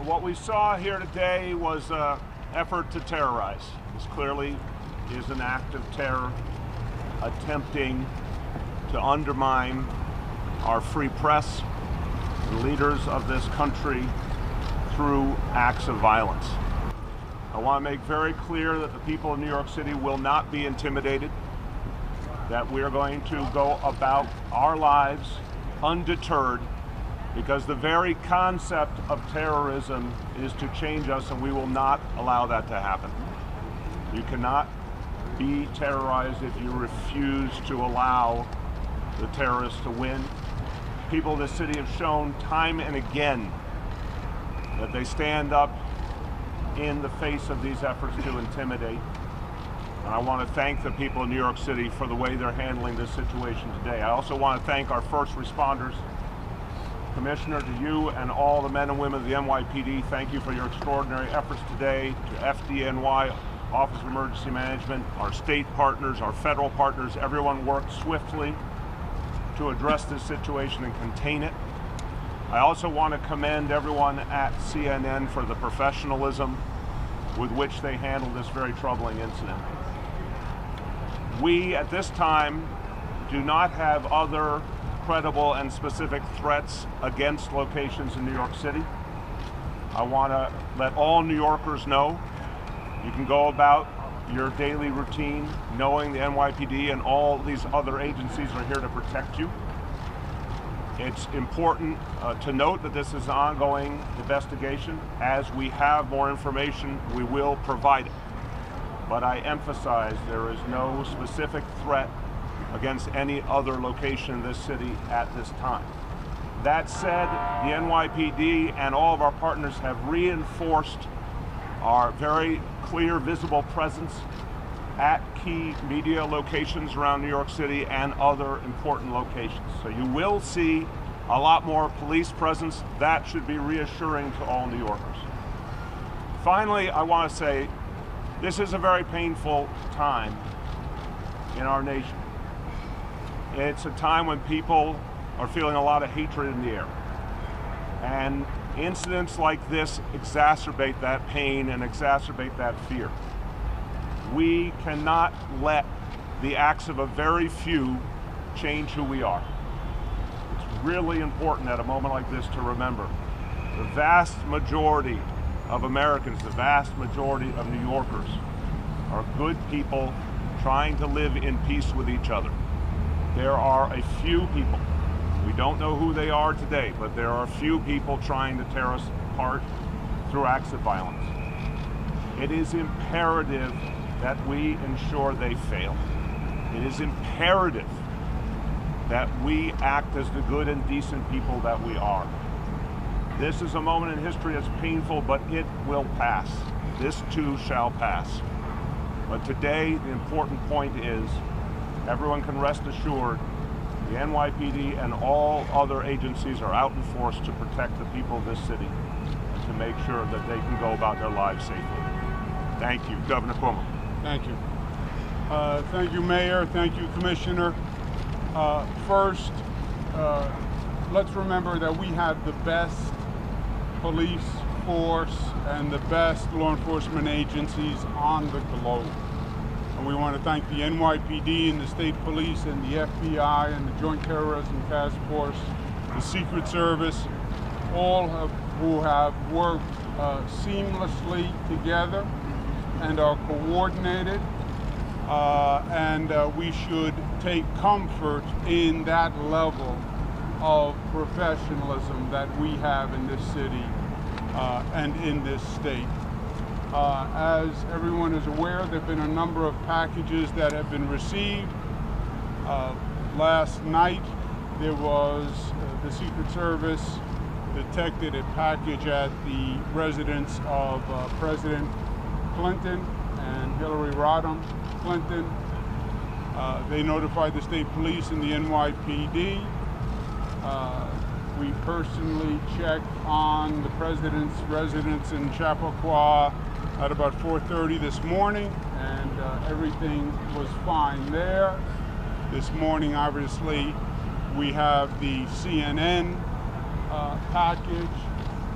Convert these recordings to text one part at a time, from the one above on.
What we saw here today was an effort to terrorize. This clearly is an act of terror attempting to undermine our free press and leaders of this country through acts of violence. I want to make very clear that the people of New York City will not be intimidated, that we are going to go about our lives undeterred, because the very concept of terrorism is to change us, and we will not allow that to happen. You cannot be terrorized if you refuse to allow the terrorists to win. People of this city have shown time and again that they stand up in the face of these efforts to intimidate. And I want to thank the people of New York City for the way they're handling this situation today. I also want to thank our first responders. Commissioner, to you and all the men and women of the NYPD, thank you for your extraordinary efforts today. To FDNY, Office of Emergency Management, our state partners, our federal partners, everyone worked swiftly to address this situation and contain it. I also want to commend everyone at CNN for the professionalism with which they handled this very troubling incident. We, at this time, do not have other credible and specific threats against locations in New York City. I want to let all New Yorkers know you can go about your daily routine knowing the NYPD and all these other agencies are here to protect you. It's important to note that this is an ongoing investigation. As we have more information, we will provide it. But I emphasize there is no specific threat against any other location in this city at this time. That said, the NYPD and all of our partners have reinforced our very clear, visible presence at key media locations around New York City and other important locations. So you will see a lot more police presence. That should be reassuring to all New Yorkers. Finally, I want to say this is a very painful time in our nation. It's a time when people are feeling a lot of hatred in the air. And incidents like this exacerbate that pain and exacerbate that fear. We cannot let the acts of a very few change who we are. It's really important at a moment like this to remember the vast majority of Americans, the vast majority of New Yorkers are good people trying to live in peace with each other. There are a few people, we don't know who they are today, but there are a few people trying to tear us apart through acts of violence. It is imperative that we ensure they fail. It is imperative that we act as the good and decent people that we are. This is a moment in history that's painful, but it will pass. This too shall pass. But today, the important point is, everyone can rest assured the NYPD and all other agencies are out in force to protect the people of this city and to make sure that they can go about their lives safely. Thank you, Governor Cuomo. Thank you. Thank you, Mayor. Thank you, Commissioner. First, let's remember that we have the best police force and the best law enforcement agencies on the globe. And we want to thank the NYPD and the state police and the FBI and the Joint Terrorism Task Force, the Secret Service, all who have worked seamlessly together and are coordinated. And we should take comfort in that level of professionalism that we have in this city and in this state. As everyone is aware, there have been a number of packages that have been received. Last night, there was the Secret Service detected a package at the residence of President Clinton and Hillary Rodham Clinton. They notified the state police and the NYPD. We personally checked on the president's residence in Chappaqua at about 4:30 this morning, and everything was fine there. This morning, obviously, we have the CNN package,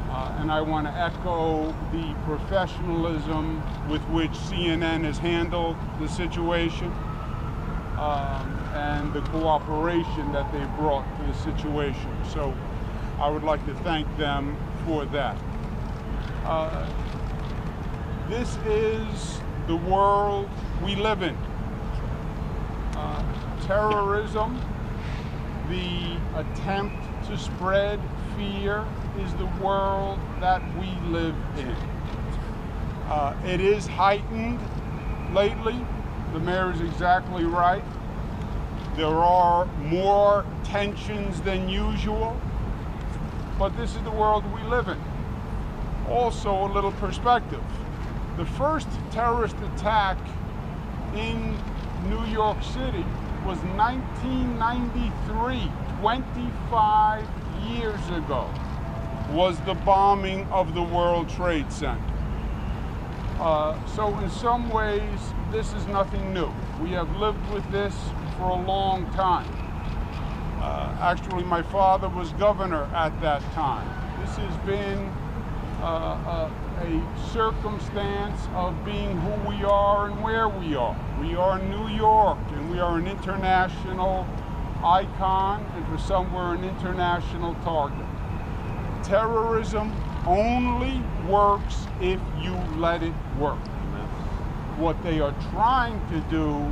And I want to echo the professionalism with which CNN has handled the situation and the cooperation that they brought to the situation. So I would like to thank them for that. This is the world we live in. Terrorism, the attempt to spread fear, is the world that we live in. It is heightened lately. The mayor is exactly right. There are more tensions than usual, but this is the world we live in. Also, a little perspective. The first terrorist attack in New York City was 1993, 25 years ago, was the bombing of the World Trade Center. So in some ways, this is nothing new. We have lived with this for a long time. Actually, my father was governor at that time. This has been a circumstance of being who we are and where we are. We are New York, and we are an international icon, and for some we're an international target. Terrorism only works if you let it work. What they are trying to do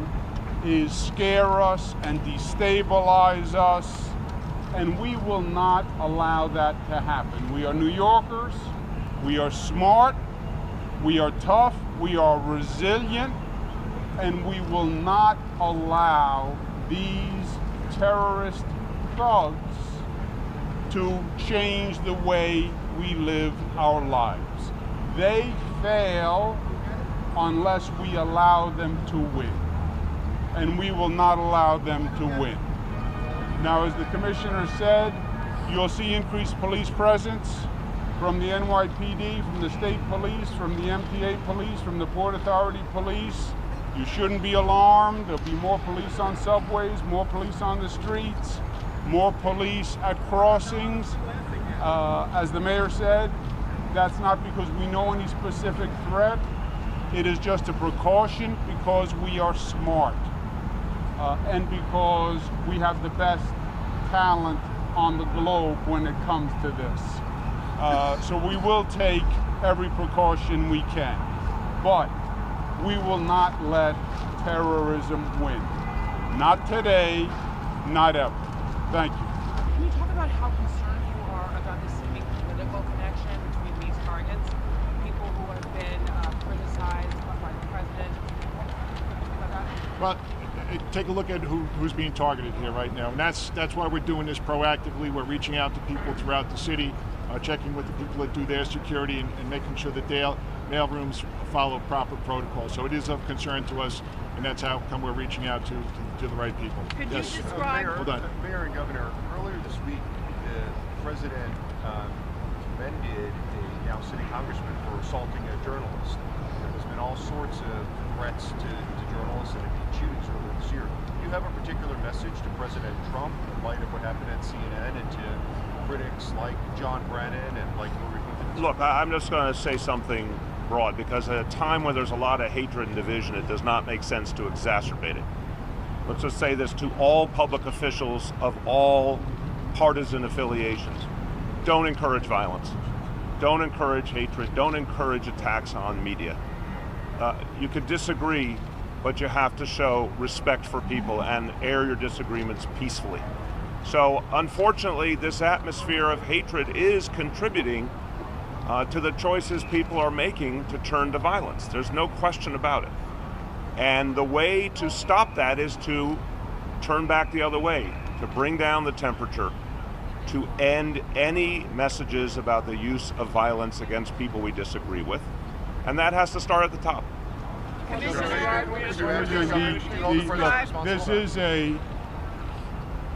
is scare us and destabilize us, and we will not allow that to happen. We are New Yorkers, we are smart, we are tough, we are resilient, and we will not allow these terrorist thugs to change the way we live our lives. They fail unless we allow them to win, and we will not allow them to win. Now, as the commissioner said, you'll see increased police presence from the NYPD, from the state police, from the MTA police, from the Port Authority police. You shouldn't be alarmed. There'll be more police on subways, more police on the streets, more police at crossings. As the mayor said, that's not because we know any specific threat. It is just a precaution because we are smart and because we have the best talent on the globe when it comes to this. So we will take every precaution we can, but we will not let terrorism win. Not today, not ever. Thank you. Can you talk about how concerned you are about the seeming political connection between these targets, people who have been criticized by the president? Well, take a look at who's being targeted here right now, and that's why we're doing this proactively. We're reaching out to people throughout the city, checking with the people that do their security and making sure that their mail rooms follow proper protocol. So it is of concern to us, and that's how come we're reaching out to the right people. Could yes. you describe? Hold on. Mayor and Governor, earlier this week, the president commended a now sitting congressman for assaulting a journalist. There's been all sorts of threats to journalists and shootings earlier this year. Do you have a particular message to President Trump in light of what happened at CNN and to critics like John Brennan and like Hillary Clinton? Look, I'm just going to say something broad, because at a time where there's a lot of hatred and division, it does not make sense to exacerbate it. Let's just say this to all public officials of all partisan affiliations. Don't encourage violence. Don't encourage hatred. Don't encourage attacks on media. You could disagree, but you have to show respect for people and air your disagreements peacefully. So unfortunately, this atmosphere of hatred is contributing to the choices people are making to turn to violence. There's no question about it. And the way to stop that is to turn back the other way, to bring down the temperature, to end any messages about the use of violence against people we disagree with. And that has to start at the top.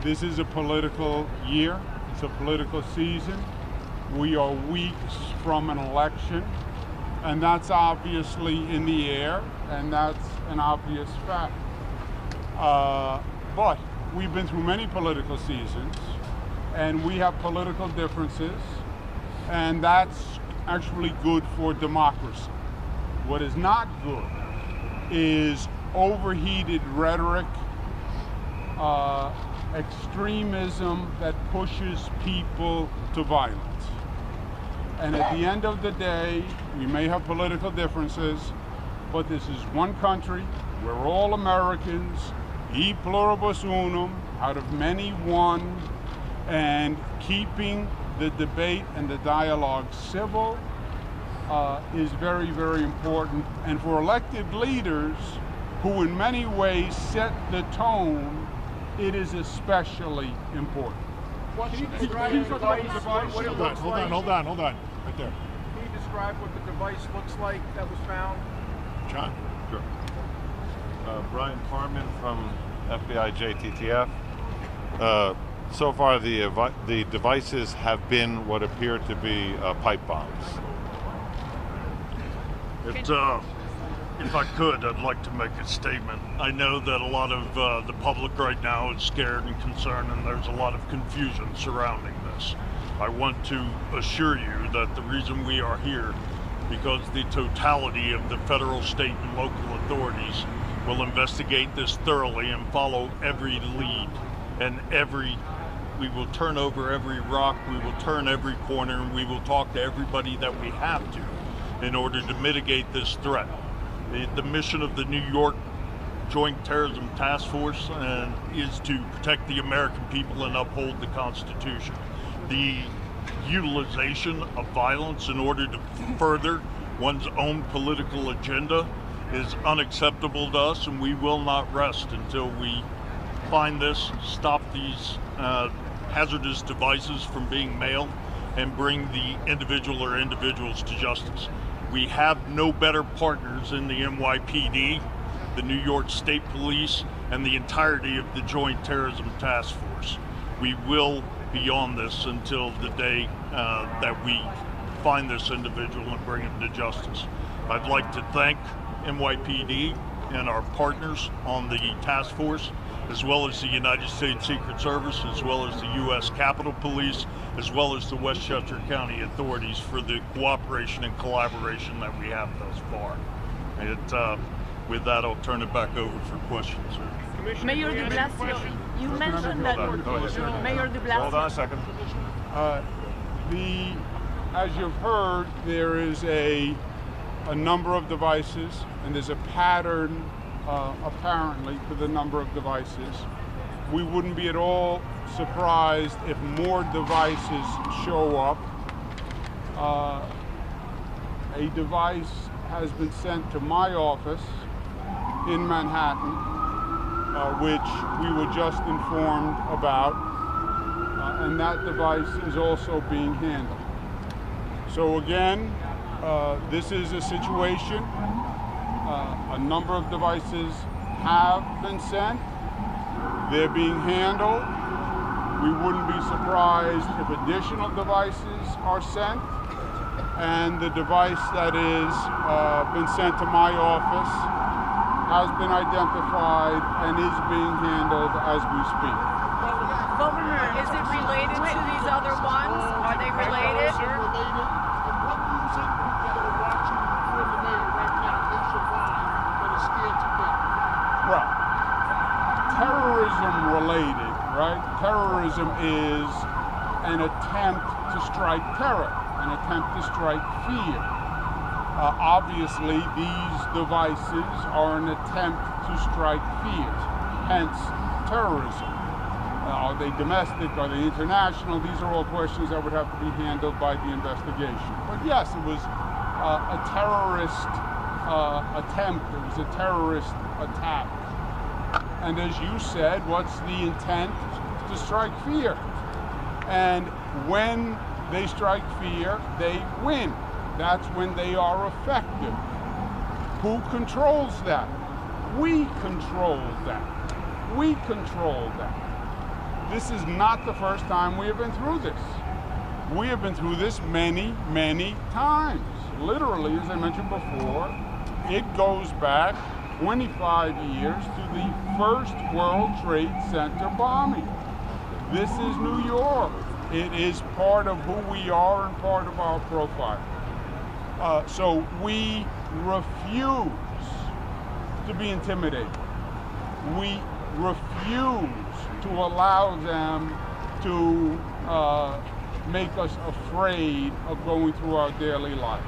This is a political year. It's a political season. We are weeks from an election, and that's obviously in the air, and that's an obvious fact. But we've been through many political seasons, and we have political differences, and that's actually good for democracy. What is not good is overheated rhetoric, extremism that pushes people to violence. And at the end of the day, we may have political differences, but this is one country. We're all Americans, e pluribus unum, out of many one, and keeping the debate and the dialogue civil is very, very important. And for elected leaders who in many ways set the tone, it is especially important. Can you describe the device? What it looks like? Hold on, right there. Can you describe what the device looks like that was found? John? Sure. Brian Farman from FBI JTTF. So far, the devices have been what appear to be pipe bombs. If I could, I'd like to make a statement. I know that a lot of the public right now is scared and concerned, and there's a lot of confusion surrounding this. I want to assure you that the reason we are here, because the totality of the federal, state, and local authorities will investigate this thoroughly and follow every lead, and we will turn over every rock, we will turn every corner, and we will talk to everybody that we have to in order to mitigate this threat. The mission of the New York Joint Terrorism Task Force is to protect the American people and uphold the Constitution. The utilization of violence in order to further one's own political agenda is unacceptable to us, and we will not rest until we find this, stop these hazardous devices from being mailed, and bring the individual or individuals to justice. We have no better partners in the NYPD, the New York State Police, and the entirety of the Joint Terrorism Task Force. We will be on this until the day that we find this individual and bring him to justice. I'd like to thank NYPD and our partners on the task force, as well as the United States Secret Service, as well as the U.S. Capitol Police, as well as the Westchester County authorities for the cooperation and collaboration that we have thus far. With that, I'll turn it back over for questions. Mayor de Blasio, you mentioned that Mayor de Blasio. Hold on a second. As you've heard, there is a number of devices, and there's a pattern apparently for the number of devices. We wouldn't be at all surprised if more devices show up. A device has been sent to my office in Manhattan, which we were just informed about, and that device is also being handled. So again, this is a situation. A number of devices have been sent. They're being handled. We wouldn't be surprised if additional devices are sent. And the device that is been sent to my office has been identified and is being handled as we speak. Governor, is it related to these other ones? Are they related? Well, terrorism related, right? Terrorism is an attempt to strike terror, an attempt to strike fear. Obviously, these devices are an attempt to strike fear, hence terrorism. Are they domestic? Are they international? These are all questions that would have to be handled by the investigation. But yes, it was a terrorist attempt. It was a terrorist attack. And as you said, what's the intent? To strike fear. And when they strike fear, they win. That's when they are effective. Who controls that? We control that. We control that. This is not the first time we have been through this. We have been through this many, many times. Literally, as I mentioned before, it goes back 25 years to the first World Trade Center bombing. This is New York. It is part of who we are and part of our profile. So we refuse to be intimidated. We refuse to allow them to make us afraid of going through our daily lives.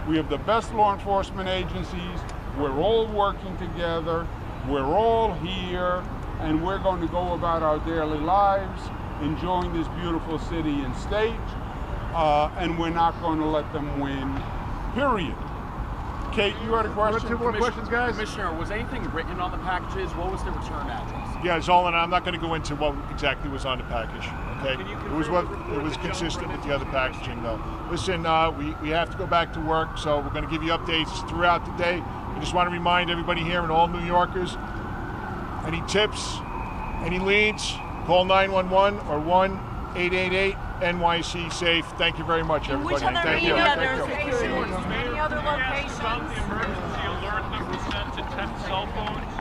We have the best law enforcement agencies. We're all working together. We're all here, and we're going to go about our daily lives, enjoying this beautiful city and state, and we're not going to let them win, period. Kate, you had a question? Two more questions, guys? Commissioner, was anything written on the packages? What was the return address? Yeah, Zolan, I'm not going to go into what exactly was on the package. Okay, it was consistent with the other packaging, though. Listen, we have to go back to work, so we're going to give you updates throughout the day. I just want to remind everybody here and all New Yorkers, any tips, any leads, call 911 or 1-888-NYC SAFE. Thank you very much, everybody. Thank you. Any other locations? About the emergency alert that was sent to 10 cell phones.